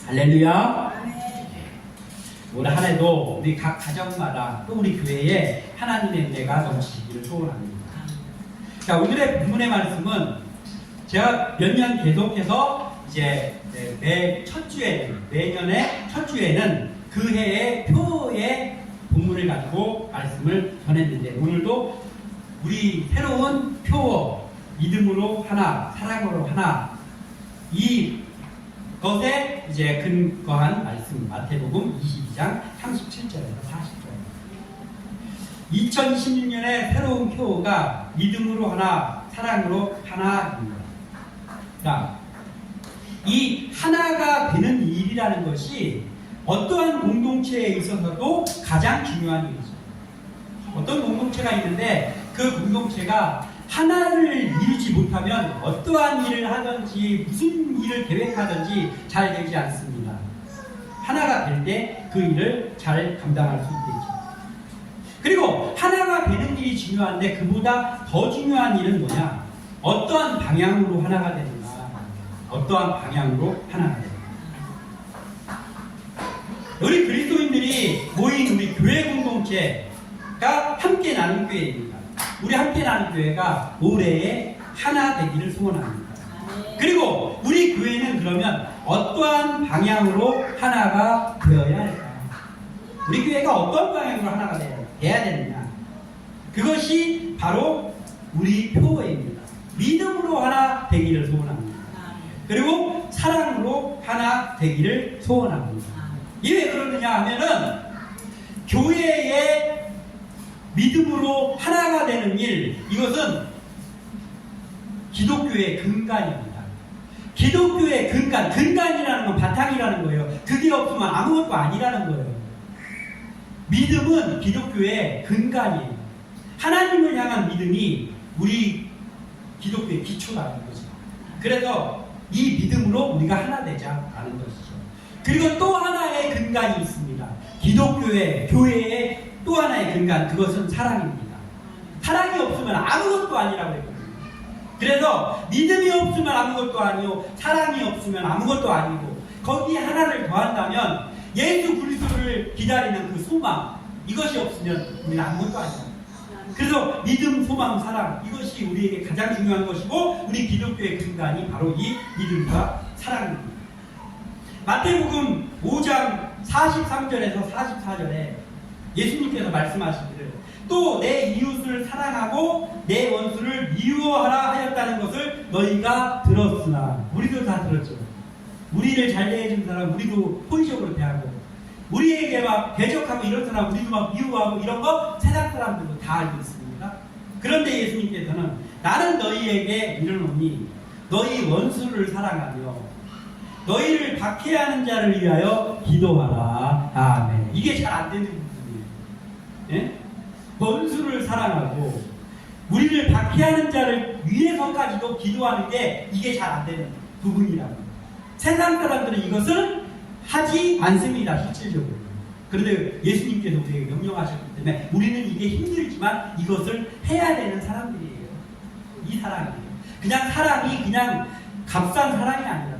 할렐루야. 올 한 해도 우리 각 가정마다 또 우리 교회에 하나님의 은혜가 넘치기를 소원합니다. 자, 오늘의 본문의 말씀은 제가 몇 년 계속해서 이제 매 첫 주에는, 매년의 첫 주에는 그 해의 표의 본문을 가지고 말씀을 전했는데, 오늘도 우리 새로운 표, 믿음으로 하나, 사랑으로 하나, 이 것에 이제 근거한 말씀, 마태복음 22장 37절에서 40절. 2016년의 새로운 표가 믿음으로 하나, 사랑으로 하나입니다. 자, 이 하나가 되는 일이라는 것이 어떠한 공동체에 있어서도 가장 중요한 일이죠. 어떤 공동체가 있는데 그 공동체가 하나를 이루지 못하면 어떠한 일을 하든지 무슨 일을 계획하든지 잘 되지 않습니다. 하나가 될 때 그 일을 잘 감당할 수 있겠죠. 그리고 하나가 되는 일이 중요한데 그보다 더 중요한 일은 뭐냐? 어떠한 방향으로 하나가 되는가? 어떠한 방향으로 하나가 되는가? 우리 그리스도인들이 모인 우리 교회 공동체가 함께 나눈 교회입니다. 우리 함께 나눈 교회가 올해에 하나 되기를 소원합니다. 그리고 우리 교회는 그러면 어떠한 방향으로 하나가 되어야 할까요? 우리 교회가 어떤 방향으로 하나가 돼야 되느냐? 그것이 바로 우리 표어입니다. 믿음으로 하나 되기를 소원합니다. 그리고 사랑으로 하나 되기를 소원합니다. 이게 왜 그러느냐 하면은 교회의 믿음으로 하나가 되는 일, 이것은 기독교의 근간입니다. 기독교의 근간, 근간이라는 건 바탕이라는 거예요. 그게 없으면 아무것도 아니라는 거예요. 믿음은 기독교의 근간이에요. 하나님을 향한 믿음이 우리 기독교의 기초라는 거죠. 그래서 이 믿음으로 우리가 하나 되자라는 것이죠. 그리고 또 하나의 근간이 있습니다. 기독교의, 교회의 또 하나의 근간, 그것은 사랑입니다. 사랑이 없으면 아무것도 아니라고 했거든요. 그래서 믿음이 없으면 아무것도 아니고 사랑이 없으면 아무것도 아니고, 거기에 하나를 더한다면 예수 그리스도를 기다리는 그 소망, 이것이 없으면 우리는 아무것도 아니에요. 그래서 믿음, 소망, 사랑, 이것이 우리에게 가장 중요한 것이고 우리 기독교의 근간이 바로 이 믿음과 사랑입니다. 마태복음 5장 43절에서 44절에 예수님께서 말씀하시기를, 또 내 이웃을 사랑하고 내 원수를 미워하라 하였다는 것을 너희가 들었으나, 우리도 다 들었죠. 우리를 잘 대해준 사람 우리도 호의적으로 대하고, 우리에게 막 대적하고 이런 사람 우리도 막 미워하고, 이런 거 세상 사람들도 다 알고 있습니다. 그런데 예수님께서는 나는 너희에게 이르노니 너희 원수를 사랑하며 너희를 박해하는 자를 위하여 기도하라. 아멘. 이게 잘 안 되는 부분이에요. 예? 원수를 사랑하고 우리를 박해하는 자를 위해서까지도 기도하는 게 이게 잘 안 되는 부분이라고. 세상 사람들은 이것을 하지 않습니다, 실질적으로. 그런데 예수님께서 우리에게 명령하셨기 때문에 우리는 이게 힘들지만 이것을 해야 되는 사람들이에요. 이 사랑이에요. 그냥 사랑이 그냥 값싼 사랑이 아니라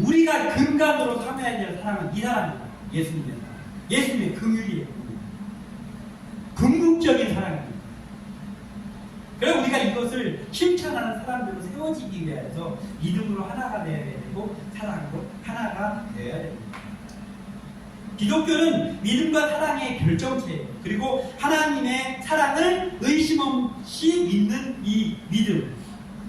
우리가 근간으로 삼아야 될 사랑은 이 사랑입니다. 예수님의 사랑. 예수님의 긍휼이에요. 궁극적인 사랑입니다. 그래서 우리가 이것을 실천하는 사람들로 세워지기 위해서 믿음으로 하나가 되어야 되고 사랑으로 하나가 되어야 됩니다. 기독교는 믿음과 사랑의 결정체예요. 그리고 하나님의 사랑을 의심 없이 믿는 이 믿음,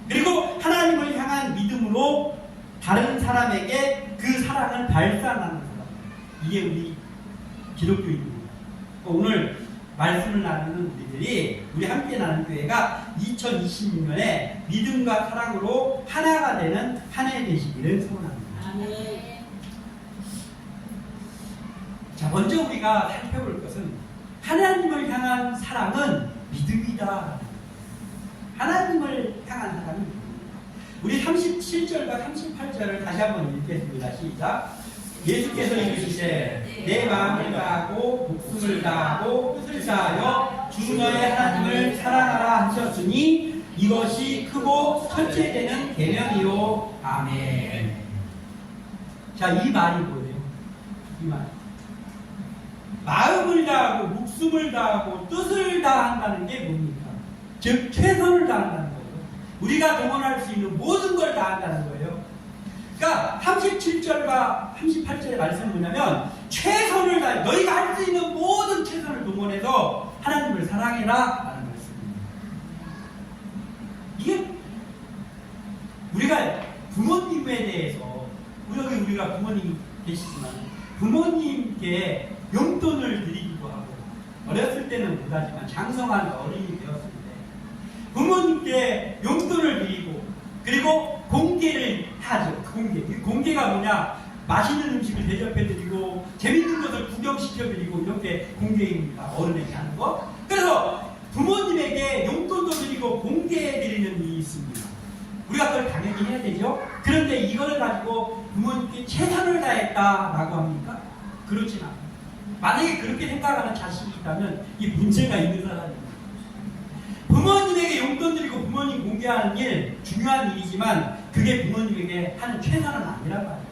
그리고 하나님을 향한 믿음으로 다른 사람에게 그 사랑을 발산하는 사람, 이게 우리 기독교입니다. 오늘 말씀을 나누는 우리들이, 우리 함께 나누는 교회가 2026년에 믿음과 사랑으로 하나가 되는 한 해 되시기를 소원합니다. 아멘. 자, 먼저 우리가 살펴볼 것은 하나님을 향한 사랑은 믿음이다. 하나님을 향한 사랑은 믿음이다. 우리 37절과 38절을 다시 한번 읽겠습니다. 시작. 예수께서 이르시되 내 마음을 다하고 목숨을 다하고 뜻을 다하여 주 너의 하나님을 사랑하라 하셨으니 이것이 크고 첫째 되는 계명이요. 아멘. 자, 이 말이 뭐예요? 이 말. 마음을 다하고 목숨을 다하고 뜻을 다한다는 게 뭡니까? 즉 최선을 다한다는 거예요. 우리가 동원할 수 있는 모든 걸 다한다는 거예요. 그러니까 37절과 38절의 말씀은 뭐냐면 최선을 다해 너희가 할 수 있는 모든 최선을 동원해서 하나님을 사랑해라 라는 말씀입니다. 이게 우리가 부모님에 대해서 여기 우리가 부모님 계시지만 부모님께 용돈을 드리기도 하고 어렸을 때는 못하지만 장성한 어른이 되었을 때 부모님께 용돈을 드리고 그리고 공개를 하죠. 공개가 뭐냐? 맛있는 음식을 대접해드리고 재밌는 것을 구경시켜드리고 이렇게 공개입니다. 어른에게 하는 거. 그래서 부모님에게 용돈도 드리고 공개해드리는 일이 있습니다. 우리가 그걸 당연히 해야 되죠. 그런데 이거를 가지고 부모님께 최선을 다했다라고 합니까? 그렇진 않아요. 만약에 그렇게 생각하는 자식이 있다면 이 문제가 있는 사람입니다. 부모님에게 용돈 드리고 부모님 공개하는 일 중요한 일이지만 그게 부모님에게 하는 최선은 아니란 말이에요.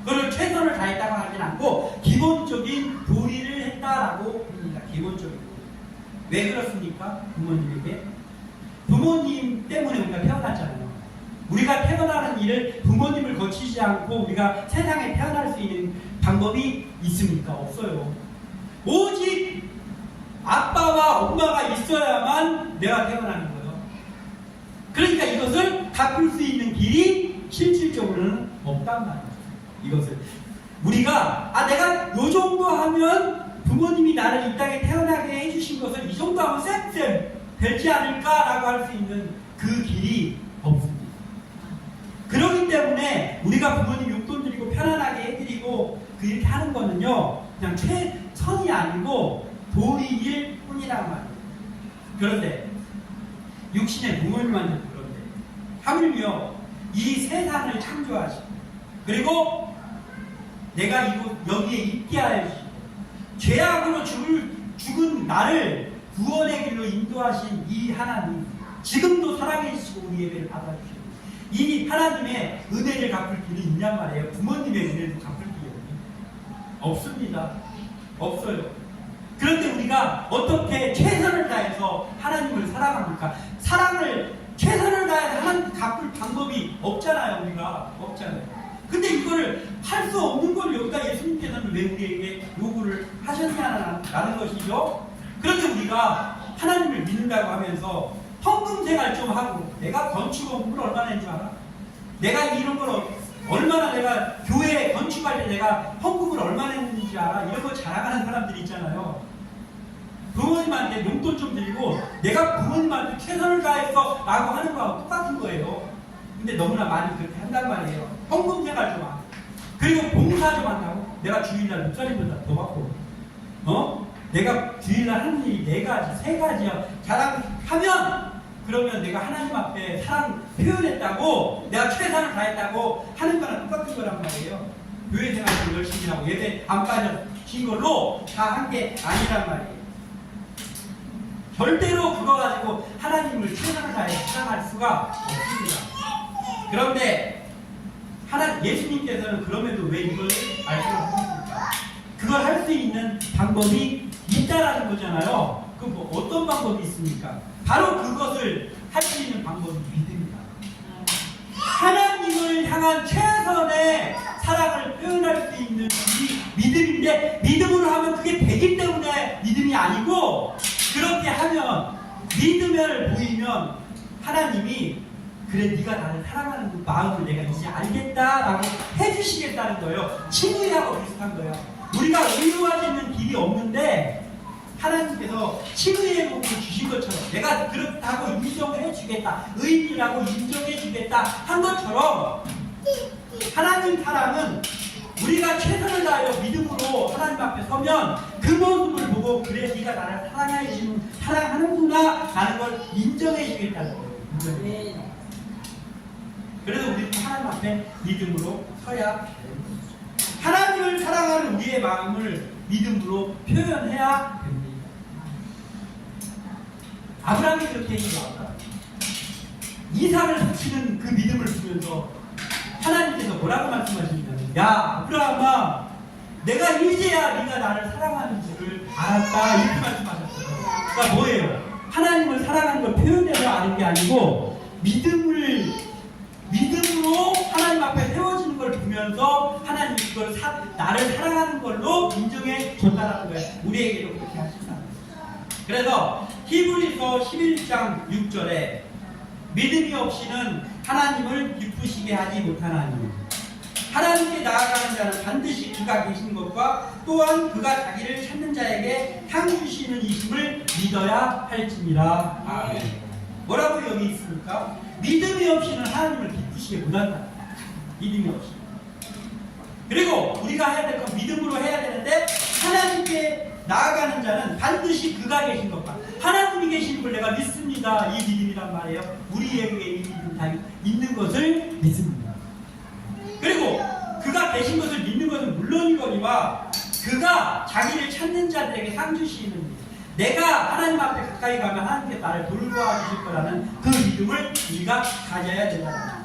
그걸 최선을 다했다고 하진 않고 기본적인 도리를 했다라고 합니다. 기본적인 도리. 왜 그렇습니까? 부모님에게 부모님 때문에 우리가 태어났잖아요. 우리가 태어나는 일을 부모님을 거치지 않고 우리가 세상에 태어날 수 있는 방법이 있습니까? 없어요. 오직 아빠와 엄마가 있어야만 내가 태어나는 거예요. 그러니까 이것을 갚을 수 있는 길이 실질적으로는 없단 말이에요. 이것을 우리가 내가 요 정도 하면 부모님이 나를 이 땅에 태어나게 해주신 것을 이 정도 하면 쌤 되지 않을까라고 할 수 있는 그 길이 없습니다. 그렇기 때문에 우리가 부모님 용돈 드리고 편안하게 해드리고 이렇게 하는 거는요 그냥 최선이 아니고 도리일 뿐이란 말이에요. 그런데 육신의 부모님한테 그런데 하물며 이 세상을 창조하시고 그리고 내가 여기에 있게 하시고 죄악으로 죽은 나를 구원의 길로 인도하신 이 하나님 지금도 사랑해 주시고 우리 예배를 받아주시고 이 하나님의 은혜를 갚을 길이 있냔 말이에요. 부모님의 은혜를 갚을 길이 없습니다. 없어요. 그런데 우리가 어떻게 최선을 다해서 하나님을 사랑합니까? 최선을 다해서 하나님 갚을 방법이 없잖아요. 우리가 없잖아요. 근데 이거를 할 수 없는 걸 여기다 예수님께서는 왜 우리에게 요구를 하셨냐라는 것이죠. 그런데 우리가 하나님을 믿는다고 하면서 헌금생활 좀 하고 내가 건축원금을 얼마나 낸 줄 알아? 내가 이런 걸 얼마나 내가 교회 건축할 때 내가 헌금을 얼마나 했는지 알아? 이런 거 자랑하는 사람들이 있잖아요. 부모님한테 용돈 좀 드리고 내가 부모님한테 최선을 다했어 라고 하는 거하고 똑같은 거예요. 근데 너무나 많이 그렇게 한단 말이에요. 헌금 생활 좀 하고 그리고 봉사 좀 한다고 내가 주일날 목사님보다 더 받고 내가 주일날 하는 일이 4가지 3가지야 자랑하면 그러면 내가 하나님 앞에 사랑 표현했다고 내가 최선을 다했다고 하는 거랑 똑같은 거란 말이에요. 교회 생활도 열심히 하고 예배 안 빠져신 걸로 다 한 게 아니란 말이에요. 절대로 그거 가지고 하나님을 최선을 다해 사랑할 수가 없습니다. 그런데 예수님께서는 그럼에도 왜 이걸 말씀하셨습니까? 그걸 할 수 있는 방법이 있다라는 거잖아요. 뭐 어떤 방법이 있습니까? 바로 그것을 할 수 있는 방법이 믿음이다. 하나님을 향한 최선의 사랑을 표현할 수 있는 이 믿음인데 믿음으로 하면 그게 되기 때문에 믿음이 아니고 그렇게 하면 믿음을 보이면 하나님이 그래 네가 나를 사랑하는 그 마음을 내가 이제 알겠다라고 해주시겠다는 거예요. 칭의하고 비슷한 거예요. 우리가 의로워지는 길이 없는데 하나님께서 칭의의 복을 주신 것처럼 내가 그렇다고 인정해 주겠다 의인이라고 인정해 주겠다 한 것처럼 하나님 사랑은 우리가 최선을 다하여 믿음으로 하나님 앞에 서면 그 모습을 보고 그래 네가 나를 사랑하는구나 라는 걸 인정해 주겠다는 거예요. 그래서 우리는 하나님 앞에 믿음으로 서야 하나님을 사랑하는 우리의 마음을 믿음으로 표현해야 됩니다. 아브라함이 그렇게 얘기합니다. 이삭을 바치는 그 믿음을 보면서 하나님께서 뭐라고 말씀하십니까? 야 아브라함아 내가 이제야 네가 나를 사랑하는 줄을 알았다 이렇게 말씀하셨어요. 그러니까 뭐예요? 하나님을 사랑하는 걸 표현해서 아는 게 아니고 믿음으로 하나님 앞에 세워지는 걸 보면서 하나님이 그걸 나를 사랑하는 걸로 인정해 줬다는 거예요. 우리에게도 그렇게 하신다는 거예요. 그래서 히브리서 11장 6절에 믿음이 없이는 하나님을 기쁘시게 하지 못하나니 하나님께 나아가는 자는 반드시 그가 계신 것과 또한 그가 자기를 찾는 자에게 상 주시는 이심을 믿어야 할지니라. 아멘. 뭐라고 여기 있습니까? 믿음이 없이는 하나님을 기쁘시게 못한다. 믿음이 없이. 그리고 우리가 해야 될 건 믿음으로 해야 되는데 하나님께 나아가는 자는 반드시 그가 계신 것과 하나님이 계신 걸 내가 믿습니다. 이 믿음이란 말이에요. 우리에게 이 믿음 다 있는 것을 믿습니다. 그리고 그가 계신 것을 믿는 것은 물론이거니와 그가 자기를 찾는 자들에게 상 주시는 일. 내가 하나님 앞에 가까이 가면 하나님께 나를 돌보아 주실 거라는 그 믿음을 우리가 가져야 된다는 겁니다.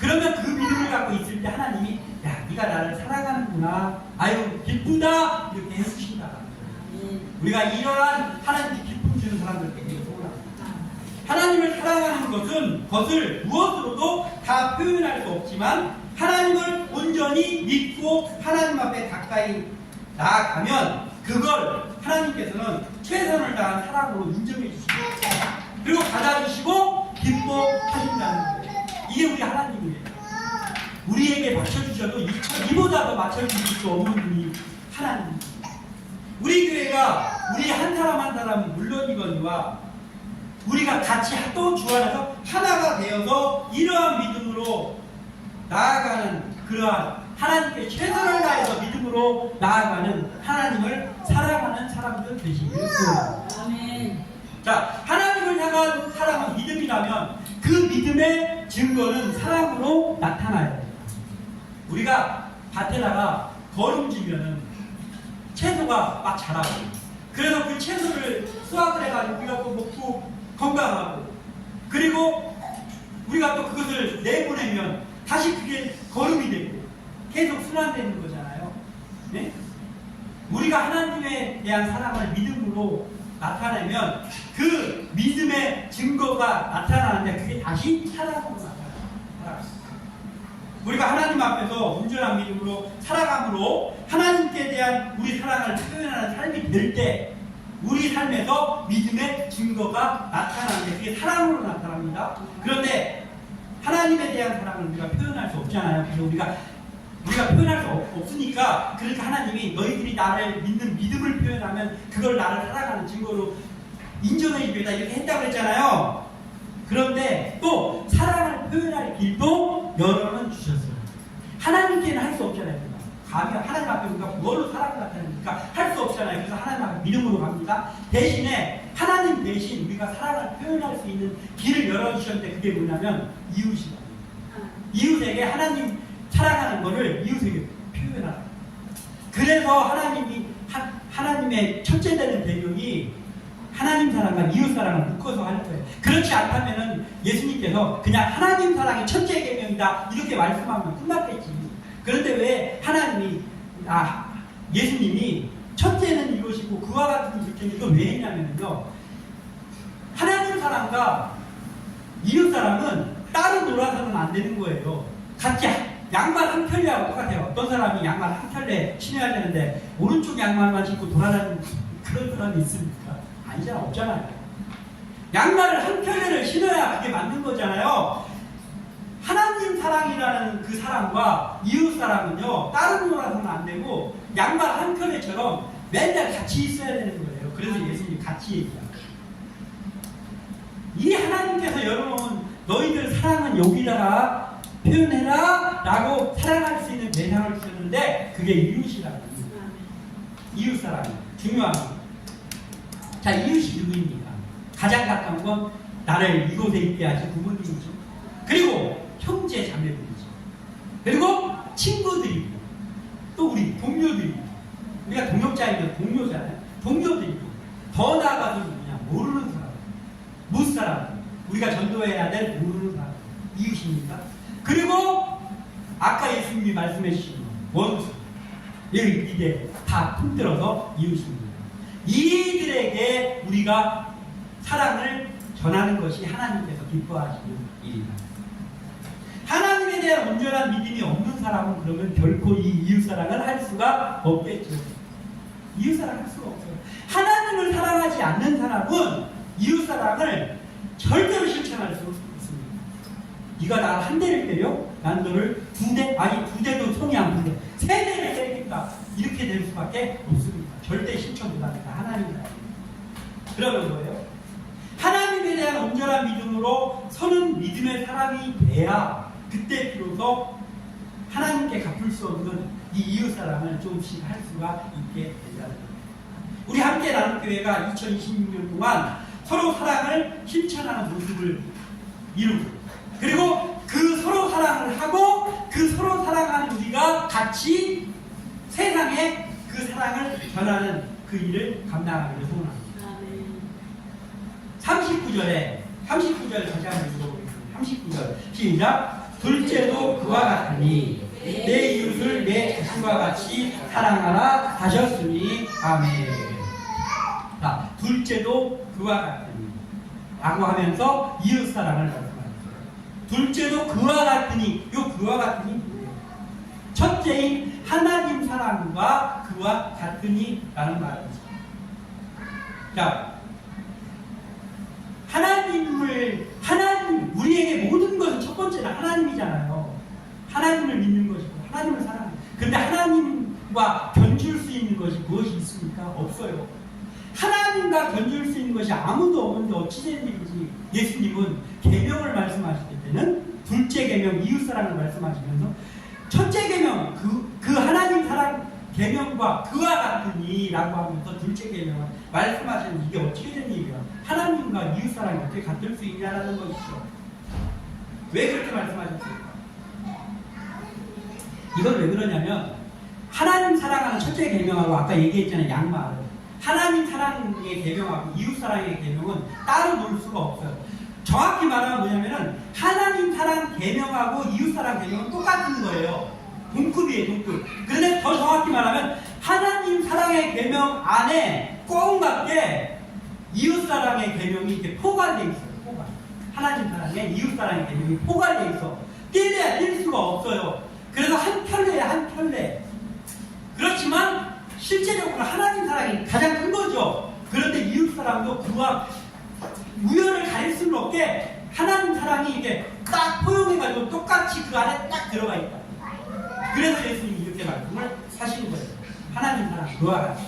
그러면 그 믿음을 갖고 있을 때 하나님이 야 네가 나를 사랑하는구나 아유 기쁘다 이렇게 해주신다. 우리가 이러한 하나님께 기쁨 주는 사람들께 소원합니다. 하나님을 사랑하는 것을 무엇으로도 다 표현할 수 없지만 하나님을 온전히 믿고 하나님 앞에 가까이 나아가면 그걸 하나님께서는 최선을 다한 사랑으로 인정해 주십니다. 그리고 받아주시고 기뻐하신다는 거예요. 이게 우리 하나님이에요. 우리에게 맞춰주셔도 이보다 더 맞춰주실 수 없는 분이 하나님입니다. 우리 교회가 우리 한 사람 한 사람은 물론이거니와 우리가 같이 또 주 안에서 하나가 되어서 이러한 믿음으로 나아가는 그러한 하나님께 최선을 다해서 믿음으로 나아가는 하나님을 사랑하는 사람들 되시길 소원합니다. 아멘. 자, 하나님을 향한 사랑은 믿음이라면 그 믿음의 증거는 사랑으로 나타나야 됩니다. 우리가 밭에다가 거름지면은 채소가 막 자라고 그래서 그 채소를 수확을 해가지고 우리가 또 먹고 건강하고 그리고 우리가 또 그것을 내보내면 다시 그게 거름이 되고 계속 순환되는 거잖아요. 네? 우리가 하나님에 대한 사랑을 믿음으로 나타내면 그 믿음의 증거가 나타나는데 그게 다시 사랑으로 나타나요. 우리가 하나님 앞에서 온전한 믿음으로 살아감으로 하나님께 대한 우리 사랑을 표현하는 삶이 될 때 우리 삶에서 믿음의 증거가 나타나는데 그게 사랑으로 나타납니다. 그런데 하나님에 대한 사랑을 우리가 표현할 수 없잖아요. 그래서 우리가 표현할 수 없으니까 그러니까 하나님이 너희들이 나를 믿는 믿음을 표현하면 그걸 나를 살아가는 증거로 인정해 주겠다 이렇게 했다고 했잖아요. 그런데 또 사랑을 표현할 길도 열어는 주셨어요. 하나님께는 할 수 없잖아요. 감히 하나님 앞에 우리가 뭘로 사랑을 나타냅니까? 할 수 없잖아요. 그래서 하나님 앞에 믿음으로 갑니다. 대신에 하나님 대신 우리가 사랑을 표현할 수 있는 길을 열어주셨는데 그게 뭐냐면 이웃이다. 이웃에게 하나님 사랑하는 것을 이웃에게 표현하라. 그래서 하나님의 첫째 되는 배경이 하나님 사랑과 이웃 사랑을 묶어서 하는 거예요. 그렇지 않다면은 예수님께서 그냥 하나님 사랑이 첫째 계명이다 이렇게 말씀하면 끝났겠지. 그런데 왜 예수님이 첫째는 이것이고 그와 같은 일정이 이거 왜 했냐면요. 하나님 사랑과 이웃 사랑은 따로 놀아서는 안 되는 거예요. 같이 양말 한 켤레하고 똑같아요. 어떤 사람이 양말 한 켤레 신어야 되는데 오른쪽 양말만 신고 돌아다니는 그런 사람이 있습니까? 아니잖아, 없잖아요. 양말을 한 켤레를 신어야 그게 맞는 거잖아요. 하나님 사랑이라는 그 사랑과 이웃 사랑은요 따로 놀아서는 안 되고 양말 한 켤레처럼 맨날 같이 있어야 되는 거예요. 그래서 예수님이 같이 얘기합니다. 이 하나님께서 열어놓은 너희들 사랑은 여기다가 표현해라 라고 사랑할 수 있는 대상을 주셨는데 그게 이웃이라고 합니다. 이웃 사랑 중요합니다. 자, 이웃이 누구입니까? 가장 가까운 건 나를 이곳에 있게 하신 부모님이죠. 그리고 형제 자매들이죠. 그리고 친구들이고 또 우리 동료들이고 우리가 동역자이면 동료잖아요. 동료들이고 더 나아가서 누구냐? 모르는 사람, 무사람, 우리가 전도해야 될 모르는 사람 이웃입니다. 그리고 아까 예수님이 말씀해 주신 원수 여기 이제 다 통틀어서 이웃입니다. 이들에게 우리가 사랑을 전하는 것이 하나님께서 기뻐하시는 일입니다. 하나님에 대한 온전한 믿음이 없는 사람은 그러면 결코 이 이웃사랑을 할 수가 없겠죠. 이웃사랑을 할 수가 없어요. 하나님을 사랑하지 않는 사람은 이웃사랑을 절대로 실천할 수 없습니다. 네가 나 한 대를 때려? 난 너를 두 대? 아니 두 대도 손이 안 붙어. 세 대를 때리겠다. 이렇게 될 수밖에 없습니다. 절대 실천 못합니다. 하나님은. 그러면 뭐예요? 하나님에 대한 온전한 믿음으로 서는 믿음의 사람이 돼야 그때 비로소 하나님께 갚을 수 없는 이 이웃사랑을 조금씩 할 수가 있게 된다는 겁니다. 우리 함께 나눈 교회가 2026년 동안 서로 사랑을 실천하는 모습을 이루고, 그리고 그 서로 사랑을 하고 그 서로 사랑하는 우리가 같이 세상에 그 사랑을 전하는 그 일을 감당하기를 소원합니다. 39절 다시 한번 읽어보겠습니다. 39절 시작. 둘째도 그와 같으니 내 이웃을 내 자신과 같이 사랑하라 하셨으니 아멘. 자, 둘째도 그와 같으니 라고 하면서 이웃사랑을 말씀하셨어요. 둘째도 그와 같으니, 요 그와 같으니 뭐예요? 첫째인 하나님 사랑과 그와 같으니 라는 말이죠. 자, 하나님, 우리에게 모든 것은 첫 번째는 하나님이잖아요. 하나님을 믿는 것이고, 하나님을 사랑하는. 그런데 하나님과 견줄 수 있는 것이 무엇이 있습니까? 없어요. 하나님과 견줄 수 있는 것이 아무도 없는데 어찌 된 일인지 예수님은 계명을 말씀하실 때는 둘째 계명, 이웃사랑을 말씀하시면서 첫째 계명, 그 하나님 사랑 계명과 그와 같으니 라고 하면서 둘째 계명을 말씀하시는 이게 어떻게 된 일이야? 하나님과 이웃사랑이 어떻게 같을 수 있냐라는 것이죠. 왜 그렇게 말씀하셨을까? 이건 왜 그러냐면 하나님 사랑하는 첫째 계명하고 아까 얘기했잖아요. 양말. 하나님 사랑의 계명하고 이웃사랑의 계명은 따로 놓을 수가 없어요. 정확히 말하면 뭐냐면은 하나님 사랑 계명하고 이웃사랑 계명은 똑같은 거예요. 동급이에요, 동급. 그런데 더 정확히 말하면 하나님 사랑의 계명 안에 꽁맞게 이웃사랑의 계명이 이렇게 포괄되어 있어요. 포괄. 하나님 사랑에 이웃사랑의 계명이 포괄되어 있어. 뗄래야 뗄 수가 없어요. 그래서 한 켤레에 한 켤레. 그렇지만 실제적으로 하나님 사랑이 가장 큰 거죠. 그런데 이웃사랑도 그와 우연을 가릴 수는 없게 하나님 사랑이 이게 딱 포용해가지고 똑같이 그 안에 딱 들어가 있다. 그래서 예수님이 이렇게 말씀을 하시는 거예요. 하나님 사랑 그와 같이.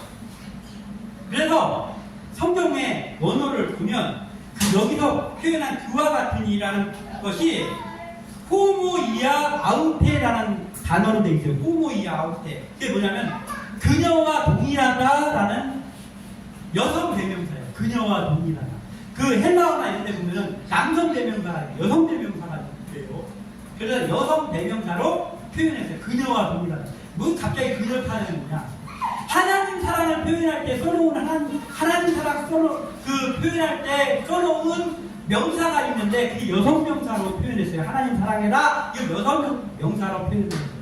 그래서 성경의 원어를 보면 여기서 표현한 그와 같으니라는 것이 호모이아 아우테라는 단어로 되어 있어요. 호모이아 아우테. 그게 뭐냐면 그녀와 동일하다라는 여성 대명사예요. 그녀와 동일하다. 그 헬라어나 이런 데 보면은 남성 대명사가 있고 여성 대명사가 있대요. 그래서 여성 대명사로 표현했어요. 그녀와 동일하다. 뭐 갑자기 그녀를 타는 거냐? 하나님 사랑을 표현할 때 써놓은 하나님 사랑 표현할 때 써놓은 명사가 있는데 그 여성 명사로 표현했어요. 하나님 사랑해라. 이 여성 명사로 표현했어요.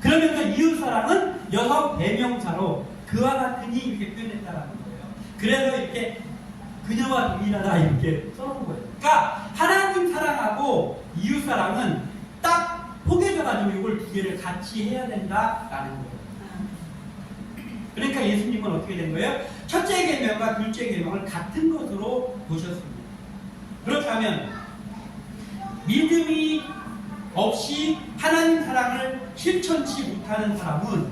그러면서 이웃 사랑은 여성 대명사로 그와 같으니 이렇게 표현했다라는 거예요. 그래서 이렇게 그녀와 동일하다 이렇게 써놓은 거예요. 그러니까 하나님 사랑하고 이웃 사랑은 딱 포개져가지고 이걸 두 개를 같이 해야 된다라는 거예요. 그러니까 예수님은 어떻게 된 거예요? 첫째 계명과 둘째 계명을 같은 것으로 보셨습니다. 그렇다면 믿음이 없이 하나님 사랑을 실천치 못하는 사람은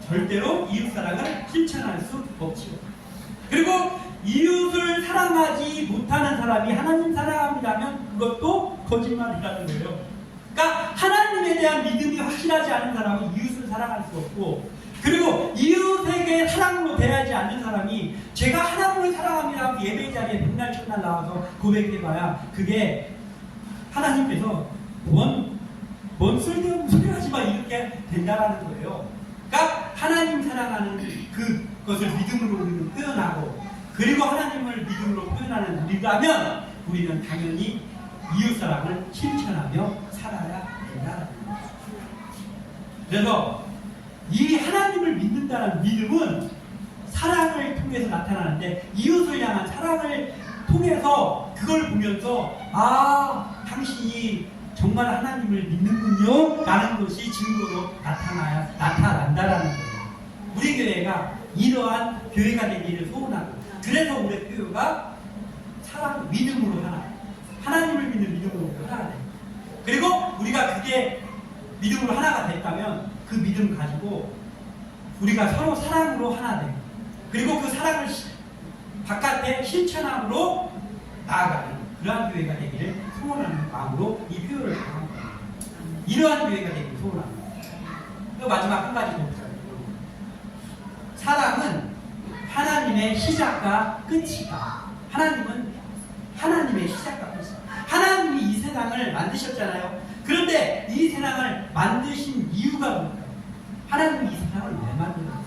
절대로 이웃 사랑을 실천할 수 없지요. 그리고 이웃을 사랑하지 못하는 사람이 하나님 사랑함이라면 그것도 거짓말이라는 거예요. 그러니까 하나님에 대한 믿음이 확실하지 않은 사람은 이웃을 사랑할 수 없고, 그리고 이웃에게 사랑으로 대하지 않는 사람이 제가 하나님을 사랑합니다 예배 자리에 백날 첫날 나와서 고백해봐야 그게 하나님께서 뭔 쓸데없는 소리 하지 마 이렇게 된다라는 거예요. 그러니까 하나님 사랑하는 그것을 믿음으로 우리는 표현하고, 그리고 하나님을 믿음으로 표현하는 우리라면 우리는 당연히 이웃사랑을 실천하며 살아야 된다라는 거예요. 그래서 이 하나님을 믿는다는 믿음은 사랑을 통해서 나타나는데 이웃을 향한 사랑을 통해서 그걸 보면서 아 당신이 정말 하나님을 믿는군요 라는 것이 증거로 나타난다라는 거예요. 우리 교회가 이러한 교회가 되기를 소원하고 그래서 우리 교회가 사랑 믿음으로 하나님을 믿는 믿음으로 하나가 돼요. 그리고 우리가 그게 믿음으로 하나가 됐다면 그 믿음 가지고 우리가 서로 사랑으로 하나 돼요. 그리고 그 사랑을 바깥에 실천함으로 나아가는 그러한 교회가 되기를 소원하는 마음으로 이 표현을 하는 거예요. 이러한 교회가 되기를 소원합니다. 또 마지막 한 가지 더 보세요. 사랑은 하나님의 시작과 끝이다. 하나님은 하나님의 시작과 끝이다. 하나님이 이 세상을 만드셨잖아요. 그런데 이 세상을 만드신 이유가 뭘까요? 하나님이 이 세상을 왜 만들었어요?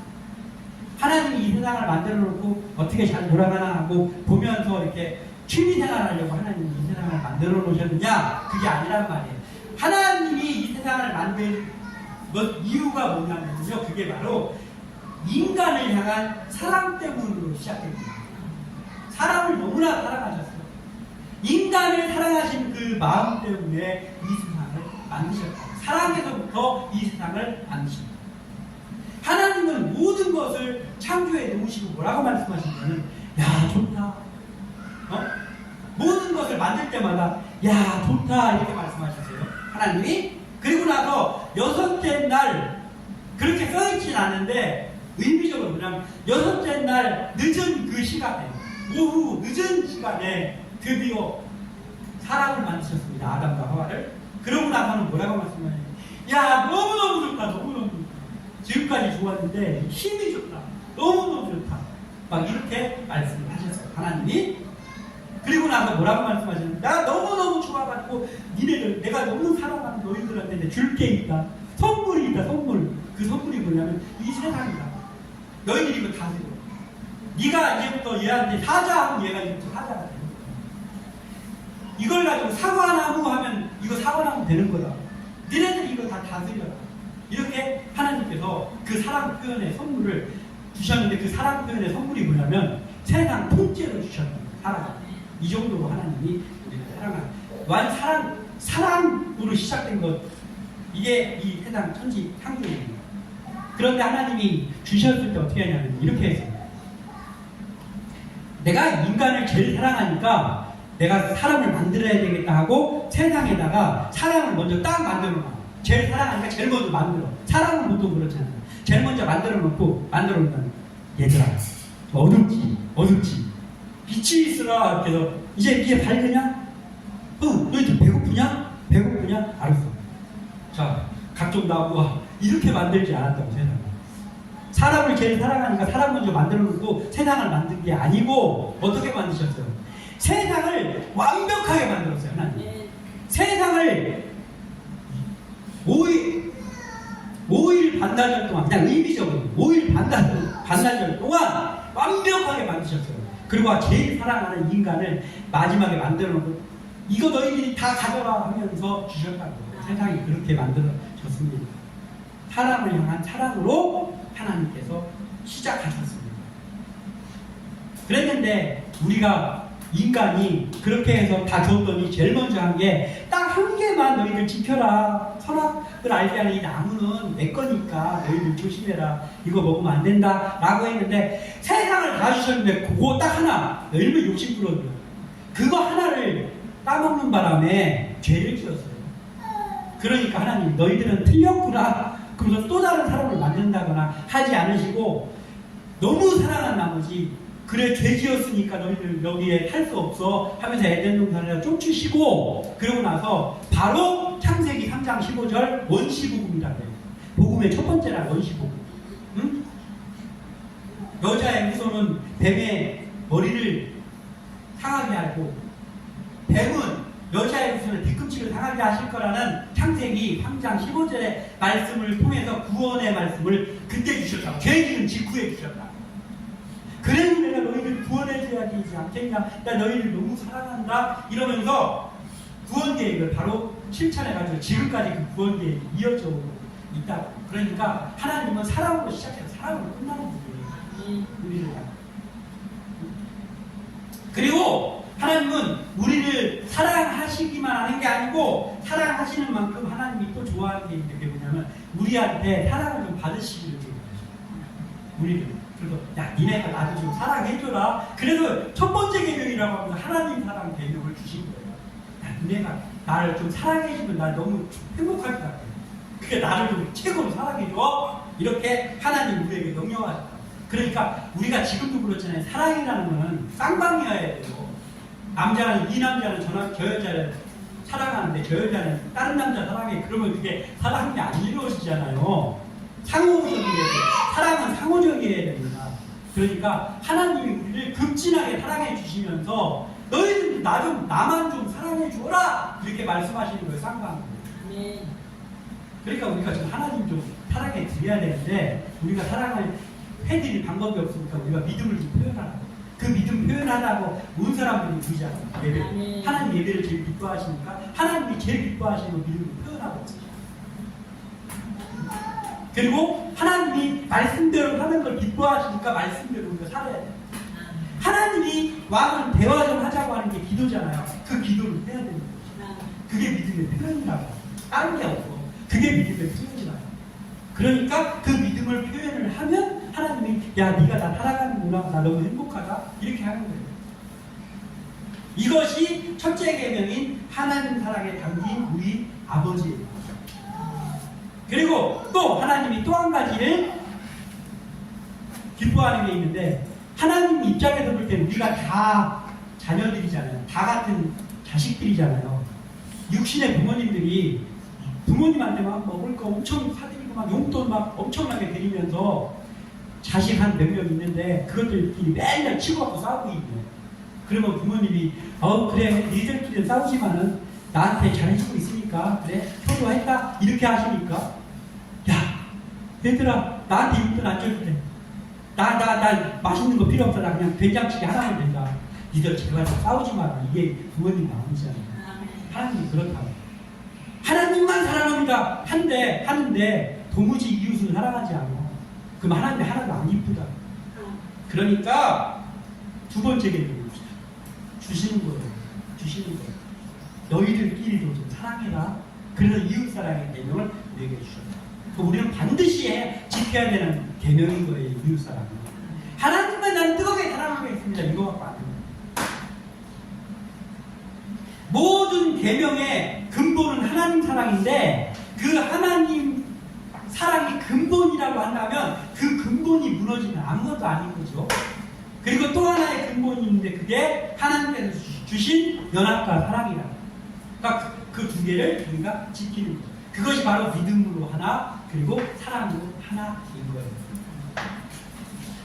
하나님이 이 세상을 만들어 놓고 어떻게 잘 돌아가나 하고 보면서 이렇게 취미생활 하려고 하나님이 이 세상을 만들어 놓으셨느냐? 그게 아니란 말이에요. 하나님이 이 세상을 만든 이유가 뭐냐면요. 그게 바로 인간을 향한 사랑 때문으로 시작됩니다. 사람을 너무나 사랑하셨어요. 인간을 사랑하신 그 마음 때문에 이 세상을 만드셨다. 사랑에서부터 이 세상을 만드십니다. 하나님은 모든 것을 창조해 놓으시고 뭐라고 말씀하시냐면 야 좋다. 모든 것을 만들 때마다 야 좋다 이렇게 말씀하셨어요. 하나님이. 그리고 나서 여섯째 날 그렇게 써있진 않은데 의미적으로 뭐냐면 여섯째 날 늦은 그 시간에 오후 늦은 시간에 드디어 사람을 만드셨습니다. 아담과 하와를. 그러고 나서는 뭐라고 말씀하냐면 야 너무너무 좋다. 너무너무 좋다. 지금까지 좋았는데 힘이 좋다. 너무너무 좋다. 막 이렇게 말씀을 하셨어요. 하나님이. 그리고 나서 뭐라고 말씀하셨는데 나 너무너무 좋아가지고 니네들 내가 너무 사랑하는 너희들한테 줄 게 있다. 선물이 있다. 선물. 그 선물이 뭐냐면 이 세상이다. 너희들이 이거 다 들어. 네가 이제부터 얘한테 사자하면 얘가 이제부터 사자가 되는 거야. 이걸 가지고 사과나무 하면 이거 사과나무 되는 거다. 니네들이 이거 다 다스려라. 이렇게 하나님께서 그 사랑 표현의 선물을 주셨는데 그 사랑 표현의 선물이 뭐냐면 세상 통째로 주셨다. 사랑. 이 정도로 하나님이 우리를 사랑하는 사랑으로 시작된 것 이게 이 세상 천지 창조입니다. 그런데 하나님이 주셨을 때 어떻게 하냐면 이렇게 했어요. 내가 인간을 제일 사랑하니까 내가 사람을 만들어야 되겠다 하고 세상에다가 사람을 먼저 딱 만들어 놔. 제일 사랑하니까 제일 먼저 만들어. 사람은 보통 그렇잖아요. 제일 먼저 만들어 놓고 만들어 놓으면 얘들아 어둡지 빛이 있으라 이렇게 해서 이제 밝으냐? 너희들 배고프냐? 알았어. 자 각종 나와 이렇게 만들지 않았다고 세상을. 사람을 제일 사랑하니까 사람 먼저 만들어 놓고 세상을 만든 게 아니고 어떻게 만드셨어요? 세상을 완벽하게 만들었어요. 하나님. 세상을 5일 반나절 동안 그냥 의미적으로 5일 반나절 동안 완벽하게 만드셨어요. 그리고 제일 사랑하는 인간을 마지막에 만들어 놓고 이거 너희들이 다 가져라 하면서 주셨다고. 세상이 그렇게 만들어졌습니다. 사람을 향한 사랑으로 하나님께서 시작하셨습니다. 그랬는데 우리가 인간이 그렇게 해서 다 줬더니 제일 먼저 한 게 딱 한 개만 너희들 지켜라. 선악을 알게 하는 이 나무는 내 거니까 너희들 조심해라. 이거 먹으면 안 된다 라고 했는데 세상을 다 주셨는데 그거 딱 하나 얼마나 욕심 부렸어요. 그거 하나를 따먹는 바람에 죄를 지었어요. 그러니까 하나님 너희들은 틀렸구나. 그러면서 또 다른 사람을 만든다거나 하지 않으시고 너무 사랑한 나머지 그래 죄 지었으니까 너희들 여기에 할 수 없어 하면서 에덴 동산에다 쫓으시고 그러고 나서 바로 창세기 3장 15절 원시복음이라고 해요. 복음의 첫 번째라 원시복음. 응? 여자의 후손은 뱀의 머리를 상하게 하고 뱀은 여자의 후손을 뒤꿈치를 상하게 하실 거라는 창세기 3장 15절의 말씀을 통해서 구원의 말씀을 그때 주셨다. 죄 지은 직후에 주셨다. 그래도 내가 너희들 구원해줘야 되지 않겠냐? 나 너희들 너무 사랑한다. 이러면서 구원 계획을 바로 실천해가지고 지금까지 그 구원 계획이 있다고. 그러니까 하나님은 사랑으로 시작해서 사랑으로 끝나는 분이에요. 우리를. 그리고 하나님은 우리를 사랑하시기만 하는 게 아니고 사랑하시는 만큼 하나님이 또 좋아하는 게 있는 게 뭐냐면 우리한테 사랑을 좀 받으시기를 우리를. 그래서 야 니네가 나도 좀 사랑해줘라. 그래서 첫 번째 계명이라고 하면서 하나님 사랑 계명을 주신 거예요. 야 니네가 나를 좀 사랑해주면 나 너무 행복할 것 같아. 그게 나를 좀 최고로 사랑해줘. 이렇게 하나님 우리에게 명령하셨다. 그러니까 우리가 지금도 그렇잖아요. 사랑이라는 거는 쌍방이어야 돼요. 남자는 이 남자는 저 여자를 사랑하는데 저 여자는 다른 남자 사랑해. 그러면 그게 사랑이 안 이루어지잖아요. 상호적이어야 돼요. 사랑은 상호적이어야 됩니다. 그러니까 하나님이 우리를 극진하게 사랑해 주시면서 너희들 나만 좀 사랑해 주어라 이렇게 말씀하시는 거예요. 쌍방으로. 그러니까 우리가 좀 하나님 좀 사랑해 드려야 되는데 우리가 사랑을 해드릴 방법이 없으니까 우리가 믿음을 좀 표현하라고. 그 믿음 표현하라고 온 사람들이 부르잖아요. 예배. 하나님 예배를 제일 기뻐하시니까 하나님이 제일 기뻐하시는 믿음을 표현하고 있어요. 그리고 하나님이 말씀대로 하는 걸 기뻐하시니까 말씀대로 우리가 살아야 돼요. 하나님이 왕은 대화 좀 하자고 하는 게 기도잖아요. 그 기도를 해야 되는 거죠. 그게 믿음의 표현이라고. 다른 게 없고 그게 믿음의 표현이라고. 그러니까 그 믿음을 표현을 하면 하나님이 야 네가 나 사랑하는구나. 나 너무 행복하다. 이렇게 하는 거예요. 이것이 첫째 계명인 하나님 사랑에 담긴 우리 아버지예요. 그리고 또 하나님이 또 한 가지를 기뻐하는 게 있는데 하나님 입장에서 볼 때 우리가 다 자녀들이잖아요. 다 같은 자식들이잖아요. 육신의 부모님들이 부모님한테 막 먹을 거 엄청 사드리고 막 용돈 막 엄청나게 드리면서 자식 한 몇 명 있는데 그것들끼리 맨날 치고받고 싸우고 있네. 그러면 부모님이 그래 니들끼리 싸우지만은 나한테 잘해주고 있으니까 그래 효도했다 이렇게 하시니까 야 얘들아 나한테 용돈 안 줘도 돼. 나 맛있는 거 필요 없어. 나 그냥 된장찌개 하나면 된다. 니들 제발 싸우지 마라. 이게 부모님 마음이잖아요. 하나님이 그렇다고. 하나님만 사랑합니다. 하는데 도무지 이웃을 사랑하지 않아. 그럼 하나님이 하나도 안 이쁘다. 그러니까 두 번째 계명입니다. 주시는 거예요. 너희들끼리도 좀 사랑해라. 그래서 이웃 사랑의 계명을 우리에게 주셨다. 우리는 반드시 지켜야 되는 계명인 거예요. 이웃 사랑은. 하나님만 나는 뜨겁게 사랑하겠습니다. 이거 갖고 안 됩니다. 모든 계명의 근본은 하나님 사랑인데 그 하나님 사랑이 근본이라고 한다면 그 근본이 무너지면 아무것도 아닌 거죠. 그리고 또 하나의 근본이 있는데 그게 하나님께서 주신 연합과 사랑이라고. 그러니까 그 두 개를 우리가 지키는 거죠. 그것이 바로 믿음으로 하나 그리고 사랑으로 하나인 거예요.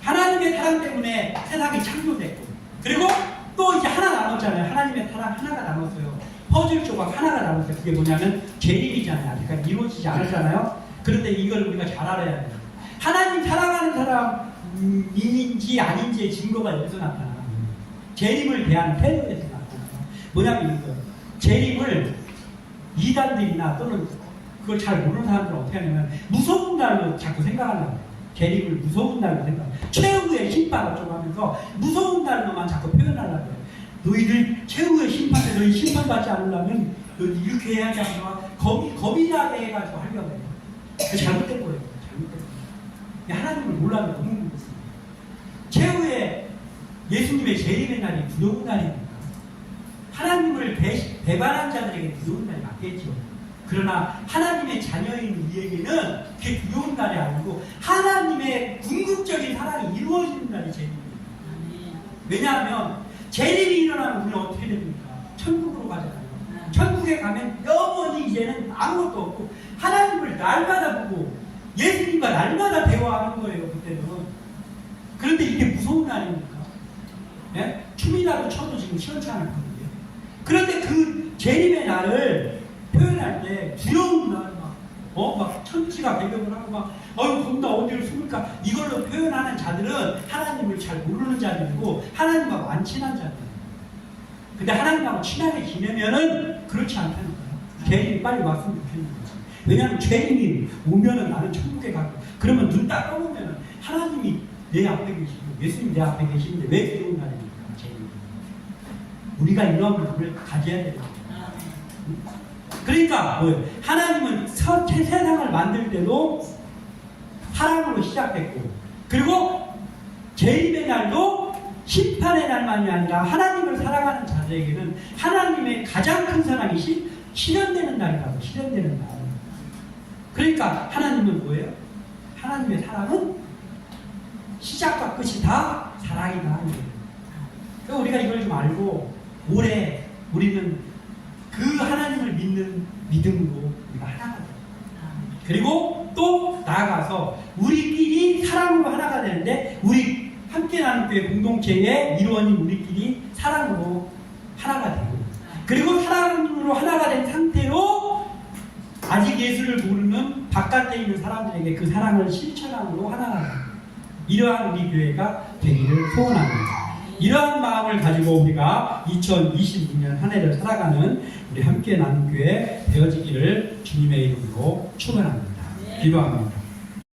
하나님의 사랑 때문에 세상이 창조됐고 그리고 또 이제 하나 남았잖아요. 하나님의 사랑 하나가 남았어요. 퍼즐 조각 하나가 남았어요. 그게 뭐냐면 재림이잖아요. 아직까지 이루어지지 않았잖아요. 그런데 이걸 우리가 잘 알아야 돼요. 하나님 사랑하는 사람인지 아닌지의 증거가 여기서 나타나요. 재림을 대한 태도에서 나타나요. 뭐냐면 이거예요. 재림을 이단들이나 또는 그걸 잘 모르는 사람들은 어떻게 하냐면 무서운 날로 자꾸 생각하는 거예요. 재림을 무서운 날로 생각해요. 최후의 심판 어쩌고 하면서 무서운 날로만 자꾸 표현하려고 해요. 너희들 최후의 심판 때 너희 심판받지 않으려면 이렇게 해야지 하면서 겁이 나게 해가지고 하려고 해요. 잘못된 거예요. 하나님을 몰라도 너무 무섭습니다. 최후의 예수님의 재림의 날이 두려운 날입니다. 하나님을 배반한 자들에게 두려운 날이 맞겠죠. 그러나 하나님의 자녀인 우리에게는 그게 두려운 날이 아니고 하나님의 궁극적인 사랑이 이루어지는 날이 재림입니다. 왜냐하면 재림이 일어나면 우리는 어떻게 됩니까? 천국으로 가잖아요. 천국에 가면 영원히 이제는 아무것도 없고 하나님을 날마다 보고 예수님과 날마다 대화하는 거예요. 그때는. 그런데 이게 무서운 날입니까? 예? 춤이라도 춰도 지금 시원치 않을 건데. 그런데 그 재림의 날을 표현할 때 두려운 날, 막 천지가 배경을 하고 겁나 어디를 숨을까 이걸로 표현하는 자들은 하나님을 잘 모르는 자들이고 하나님하고 안 친한 자들이에요. 근데 하나님하고 친하게 지내면은 그렇지 않다는 거예요. 재림이 빨리 왔으면 좋겠는 거지. 왜냐하면 죄인이 오면은 나는 천국에 가고, 그러면 눈 딱 떠보면은 하나님이 내 앞에 계시고 예수님 내 앞에 계시는데 왜 괴로운 날입니까? 죄인이. 우리가 이런 마음을 가져야 됩니다. 그러니까 뭐예요? 하나님은 세상을 만들 때도 사랑으로 시작했고, 그리고 재림의 날도 심판의 날만이 아니라 하나님을 사랑하는 자들에게는 하나님의 가장 큰 사랑이 실현되는 날이라고. 실현되는 날. 그러니까 하나님은 뭐예요? 하나님의 사랑은 시작과 끝이 다 사랑이다. 그러니까 우리가 이걸 좀 알고 올해 우리는 그 하나님을 믿는 믿음으로 우리가 하나가 돼요. 그리고 또 나아가서 우리끼리 사랑으로 하나가 되는데, 우리 함께 나는 교회 공동체의 일원인 우리끼리 사랑으로 하나가 되고, 그리고 사랑으로 하나가 된 상태로 아직 예수를 모르는 바깥에 있는 사람들에게 그 사랑을 실천함으로 하나가 되고, 이러한 우리 교회가 되기를 소원합니다. 이러한 마음을 가지고 우리가 2026년 한 해를 살아가는 우리 함께 나는 교회 되어지기를 주님의 이름으로 축원합니다. 기도합니다.